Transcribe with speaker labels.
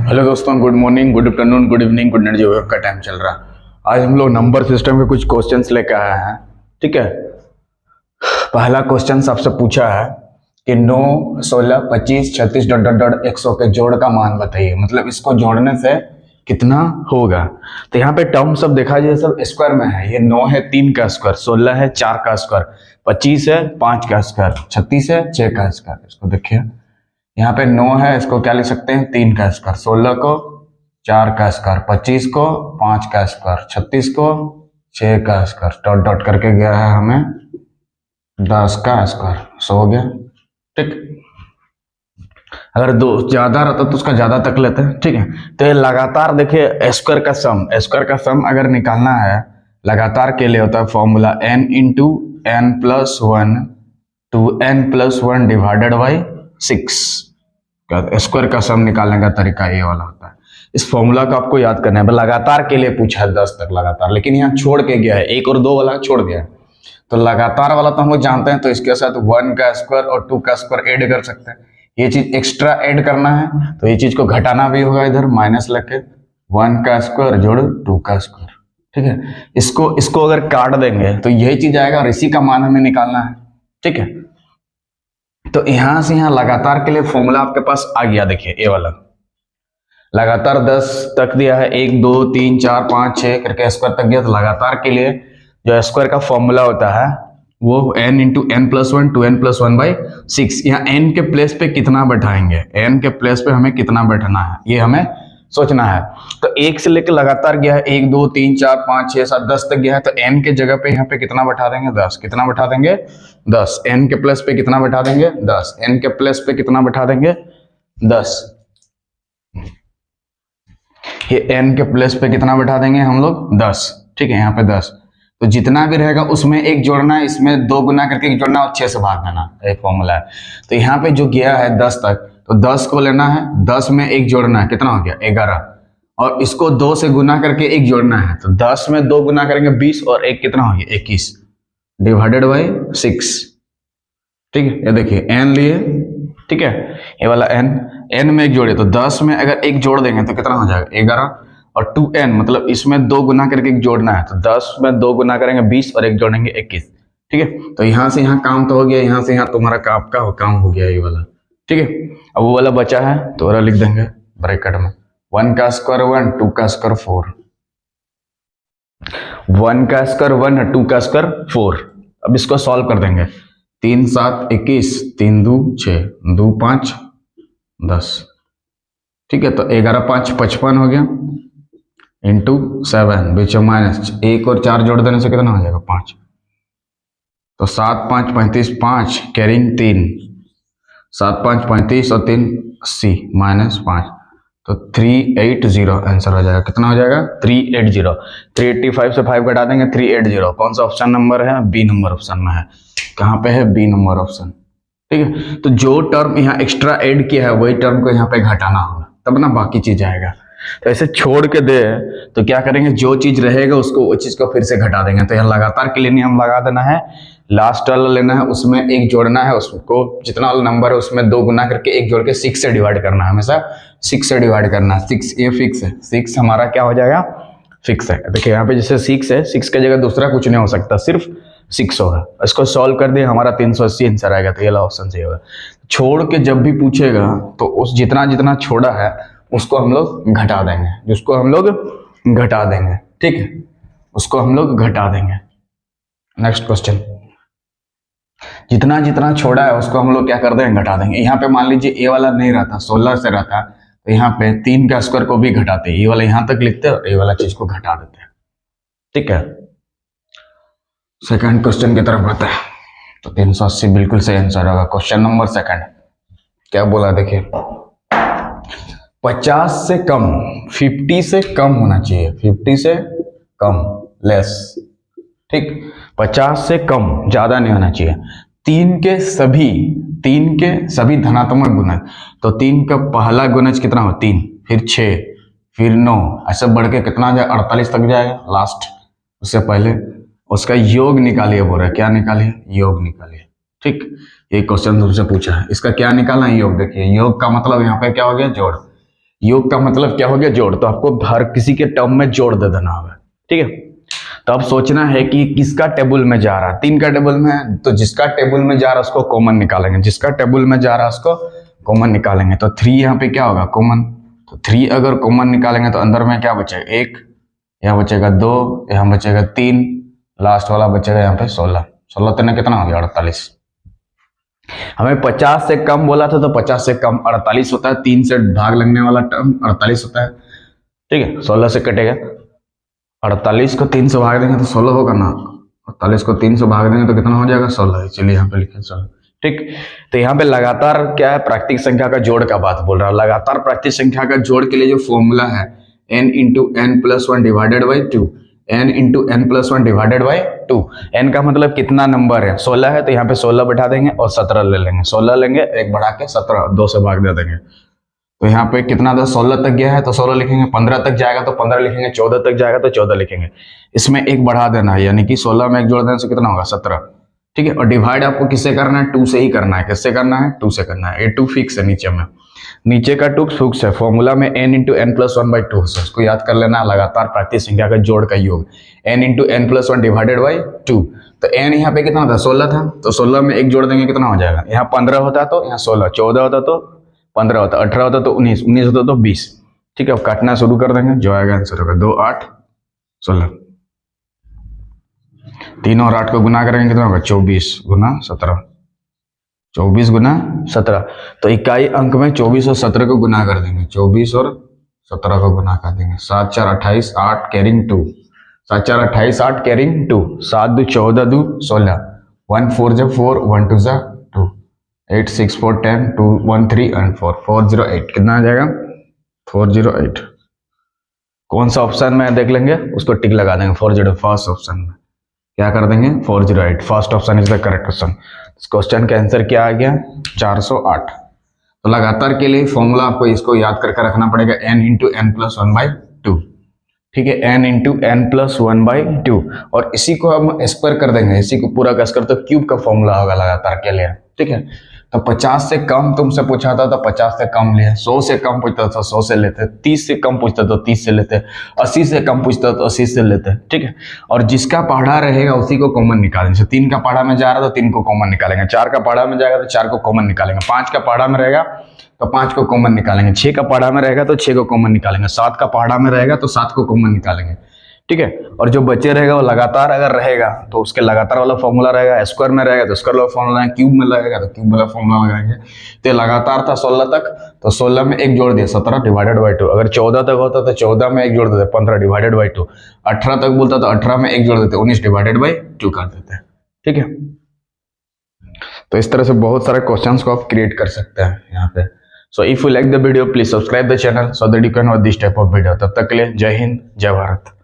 Speaker 1: Hello दोस्तों, good morning, good afternoon, good evening, good night, जो का टाइम चल रहा है। आज हम लोग नंबर सिस्टम के कुछ क्वेश्चंस लेकर आए हैं। ठीक है, पहला क्वेश्चन आपसे पूछा है कि 9, 16, 25, 36 डॉट डॉट डॉट 100 के जोड़ का मान बताइए। मतलब इसको जोड़ने से कितना होगा। तो यहाँ पे टर्म सब देखा जाए सब स्क्वायर में है। ये 9 है 3 का स्क्वायर, 16 है 4 का स्क्वायर, 25 है 5 का स्क्वायर, 36 है 6 का स्क्वायर। इसको देखिए, यहाँ पे 9 है, इसको क्या लिख सकते हैं 3 का स्क्वायर, 16 को 4 का स्क्वायर, 25 को 5 का स्क्वायर, 36 को 6 का स्क्वायर, डॉट डॉट करके गया है हमें 10 का स्क्वायर। सो हो गया। ठीक, अगर दो ज्यादा रहता तो उसका ज्यादा तक लेते हैं। ठीक है, तो ये लगातार देखिए स्क्वायर का सम अगर निकालना है लगातार के लिए होता है formula n into n plus one two n plus one divided by 6। Square का सम निकालने का तरीका ये वाला होता है। इस फॉर्मूला को आपको याद करना है। लगातार के लिए पूछा है 10 तक लगातार, लेकिन यहाँ छोड़ के गया है, 1 और 2 वाला छोड़ गया है। तो लगातार वाला तो हम लोग जानते हैं, तो इसके साथ 1 का स्क्वायर और 2 का स्क्वायर ऐड कर सकते हैं। ये चीज एक्स्ट्रा ऐड करना है तो ये चीज को घटाना भी होगा, इधर माइनस लेके 1 का स्क्वायर जोड़ 2 का स्क्वायर। ठीक है, इसको अगर काट देंगे तो यही चीज आएगा और इसी का मान हमें निकालना है। ठीक है, तो यहां से यहां लगातार के लिए फॉर्मूला आपके पास आ गया। देखिए ये वाला लगातार 10 तक दिया है, 1 2 3 4 5 6 करके स्क्वायर तक दिया। तो लगातार के लिए जो स्क्वायर का फॉर्मूला होता है वो n into n plus one two n plus one by 6। यहाँ n के प्लेस पे कितना बैठाएंगे, n के प्लेस पे हमें कितना बैठाना है ये हमें सोचना है। तो 1 से लेकर लगातार गया है, 1 2 3 4 5 6 7 10 तक गया है। तो n के जगह पे यहाँ पे कितना बैठा देंगे 10। कितना बैठा देंगे 10। n के प्लेस पे कितना बैठा देंगे 10। n के प्लेस पे कितना बैठा देंगे 10। ये n के प्लेस पे कितना बैठा देंगे हम लोग 10। ठीक है, यहाँ पे 10। तो जितना भी रहेगा उसमें 1 जोड़ना है, इसमें 2 गुना करके 1 जोड़ना और 6 से भाग देना, एक फॉर्मूला है। तो यहाँ पे जो गया है 10 तक, तो 10 को लेना है, 10 में 1 जोड़ना है, कितना हो गया 11। और इसको 2 से गुना करके 1 जोड़ना है, तो 10 में 2 गुना करेंगे 20 और 1 कितना हो गया 21 डिवाइडेड बाई 6। ठीक है, ये देखिए n लिए। ठीक है, ये वाला n में 1 जोड़े तो 10 में अगर 1 जोड़ देंगे तो कितना हो जाएगा 11 और 2n मतलब इसमें 2 गुना करके 1 जोड़ना है। तो 10 में 2 गुना करेंगे 20 और 1 जोड़ेंगे 21। ठीक है, तो यहाँ से यहाँ काम तो हो गया, यहाँ से यहाँ तुम्हारा काम हो गया ये वाला। ठीक है, अब वो वाला बचा है तो वाला लिख देंगे ब्रैकेट में 1 का स्क्वायर 1 2 का स्क्वायर 4, 1 का स्क्वायर 1 2 का स्क्वायर 4। अब इसको सॉल्व कर देंगे, 3 7 21 3 2 6 2 5 10। ठीक है, तो 11 5 55 हो गया इंटू 7 बीच में माइनस 1 और 4 जोड़ देने से कितना हो जाएगा 5। तो 7 5 35 5 कैरिंग 3, 7 5 35 और 3 80 माइनस 5, तो 380 आंसर हो जाएगा। कितना हो जाएगा 380। 385 से 5 घटा देंगे 380। कौन सा ऑप्शन नंबर है, बी नंबर ऑप्शन में है। कहाँ पे है, बी नंबर ऑप्शन। ठीक है, तो जो टर्म यहाँ एक्स्ट्रा ऐड किया है वही टर्म को यहाँ पे घटाना होगा, तब ना बाकी चीज आएगा। तो ऐसे छोड़ के दे तो क्या करेंगे, जो चीज रहेगा उसको वो चीज को फिर से घटा देंगे। तो यहाँ लगातार के लिए नियम लगा देना है, लास्ट वाला लेना है, उसमें 1 जोड़ना है, उसको जितना वाला नंबर है उसमें 2 गुना करके 1 जोड़ के 6 से डिवाइड करना है, हमेशा 6 से डिवाइड करना है। 6 ये फिक्स है, 6 हमारा क्या हो जाएगा फिक्स है। देखिए यहाँ पे जैसे 6 है, 6 की जगह दूसरा कुछ नहीं हो सकता, सिर्फ 6 होगा। इसको सॉल्व कर दिए, हमारा 380 आंसर आएगा। तो ये वाला ऑप्शन सही होगा। छोड़ के जब भी पूछेगा तो उस जितना जितना छोड़ा है उसको हम लोग घटा देंगे, जिसको हम लोग घटा देंगे। ठीक है, उसको हम लोग घटा देंगे। नेक्स्ट क्वेश्चन, जितना जितना छोड़ा है उसको हम लोग क्या कर देंगे घटा देंगे। यहाँ पे मान लीजिए ये वाला नहीं रहता, 16 से रहता, तो यहाँ पे 3 का स्क्वायर को भी घटाते, ये वाला यहाँ तक लिखते और ये वाला चीज को घटा देते हैं। ठीक है, सेकंड क्वेश्चन की तरफ बढ़ते हैं। तो 380 बिल्कुल सही आंसर होगा। क्वेश्चन नंबर सेकंड क्या बोला, देखिए 50 से कम 50 से कम होना चाहिए, 50 से कम लेस। ठीक, 50 से कम, ज्यादा नहीं होना चाहिए। 3 के सभी धनात्मक गुणज, तो 3 का पहला गुणज कितना हो 3, फिर 6, फिर 9, ऐसे बढ़ के कितना जाए 48 तक जाएगा लास्ट। उससे पहले उसका योग निकालिए, बोल रहा है क्या निकालिए, योग निकालिए। ठीक, ये क्वेश्चन तुमसे पूछा है, इसका क्या निकालना है योग। देखिए योग का मतलब यहाँ पे क्या हो गया जोड़, योग का मतलब क्या हो गया, जोड़, तो आपको हर किसी के टर्म में जोड़ दे देना होगा, ठीक है। तो अब सोचना है कि किसका टेबल में जा रहा है, 3 का टेबल में है, तो जिसका टेबल में जा रहा है उसको कॉमन निकालेंगे, जिसका टेबल में जा रहा है उसको कॉमन निकालेंगे। तो 3 यहाँ पे क्या होगा, कॉमन। तो 3 अगर कॉमन निकालेंगे तो अंदर में क्या बचेगा, 1, यहाँ बचेगा 2, यहाँ बचेगा 3, लास्ट वाला बचेगा यहाँ पे 16। 16 तेने कितना हो गया, 48। हमें 50 से कम बोला था, तो 50 से कम 48 होता है, 3 से भाग लगने वाला टर्म 48 होता है, ठीक है। 16 से कटेगा, 48 को 3 से भाग देंगे तो 16 होगा ना, 48 को 3 से भाग देंगे तो कितना हो जाएगा, 16। चलिए यहाँ पे लिखे 16, ठीक। तो यहाँ पे लगातार क्या है, प्राकृतिक संख्या का जोड़ का बात बोल रहा है। लगातार प्राकृतिक संख्या का जोड़ के लिए जो फॉर्मूला है n into n plus one divided by 2, n into n plus one divided by 2। n का मतलब कितना नंबर है, 16 है, तो यहाँ पे 16 बैठा देंगे और 17 ले लेंगे, 16 लेंगे, एक बढ़ा के 17, 2 से भाग दे देंगे। तो यहाँ पे कितना था, 16 तक गया है तो 16 लिखेंगे, 15 तक जाएगा तो 15 लिखेंगे, 14 तक जाएगा तो 14 लिखेंगे। इसमें एक बढ़ा देना है, यानी कि 16 में एक जोड़ देने से कितना होगा, 17, ठीक है। और डिवाइड आपको किससे करना है, 2 से ही करना है। किससे करना है, 2 से करना है। ये 2 फिक्स है नीचे में, नीचे का 2 फिक्स है। फॉर्मूला में n into n plus one by 2, उसको याद कर लेना, लगातार प्राकृतिक संख्या का जोड़ का योग n into n plus one divided by 2। तो n यहाँ पे कितना था, 16 था, तो 16 में एक जोड़ देंगे कितना हो जाएगा, यहाँ 15 होता तो यहाँ 16, 14 होता तो 15 होता, 18 होता तो 19, 19 होता तो 20, ठीक है। अब काटना शुरू कर देंगे, जो आएगा आंसर होगा 2, 8, 16। 3 और 8 को गुना करेंगे कितना होगा, 24 गुना 17, 24 गुना 17। तो इकाई अंक में 24 और 17 को गुना कर देंगे, 24 और 17 को गुना कर देंगे। 7 4 28, 8 कैरिंग 2, 7 4 28, 8 कैरिंग 2, 7 2 14 2 16, 1 4 जा 4, 1 2 जा 2, 8 6 4 10, 2 1 3 and 4, 408। कितना आ जाएगा, 408। कौन सा ऑप्शन में देख लेंगे, उसको टिक लगा देंगे, 40, फर्स्ट ऑप्शन में क्या कर देंगे, 408, first option is the correct question. इस क्वेश्चन का आंसर क्या आ गया, 408। तो लगातार के लिए फॉर्मूला आपको इसको याद करके रखना पड़ेगा, n into n plus one by 2, ठीक है, n into n plus one by 2। और इसी को हम स्क्वायर कर देंगे, इसी को पूरा का स्क्वायर, तो क्यूब का फॉर्मूला होगा लगातार के लिए, ठीक है। तो 50 से कम तुमसे पूछा था तो 50 से कम लिए, 100 से कम पूछता था 100 से लेते, 30 से कम पूछता तो 30 से लेते, 80 से कम पूछता तो 80 से लेते, ठीक है। और जिसका पढ़ा रहेगा उसी को कॉमन निकालेंगे। 3 का पढ़ा में जा रहा तो 3 को कॉमन निकालेंगे, 4 का पढ़ा में जाएगा तो 4 को कॉमन निकालेंगे, 5 का पढ़ा में रहेगा तो 5 को कॉमन निकालेंगे, 6 का पढ़ा में रहेगा तो 6 को कॉमन निकालेंगे, 7 का पढ़ा में रहेगा तो 7 को कॉमन निकालेंगे, ठीक है। और जो बचे रहेगा वो लगातार अगर रहेगा तो उसके लगातार वाला फॉर्मूला रहेगा, स्क्वायर में रहेगा तो स्क्वायर वाला फॉर्मूला, क्यूब में लगेगा तो क्यूब वाला फॉर्मूला लगाएंगे। तो लगातार था 16 तक, तो 16 में एक जोड़ दिया 17 डिवाइडेड बाई 2। अगर 14 तक होता तो 14 में एक जोड़ देते 15 डिवाइडेड बाई 2। 18 तक बोलता तो 18 में एक जोड़ देते 19 डिवाइडेड बाई 2 कर देते, ठीक है। तो इस तरह से बहुत सारे क्वेश्चंस को आप क्रिएट कर सकते हैं यहाँ पे। So if you like the video please subscribe the channel so that you can watch this type of video. तब तक के लिए जय हिंद, जय भारत।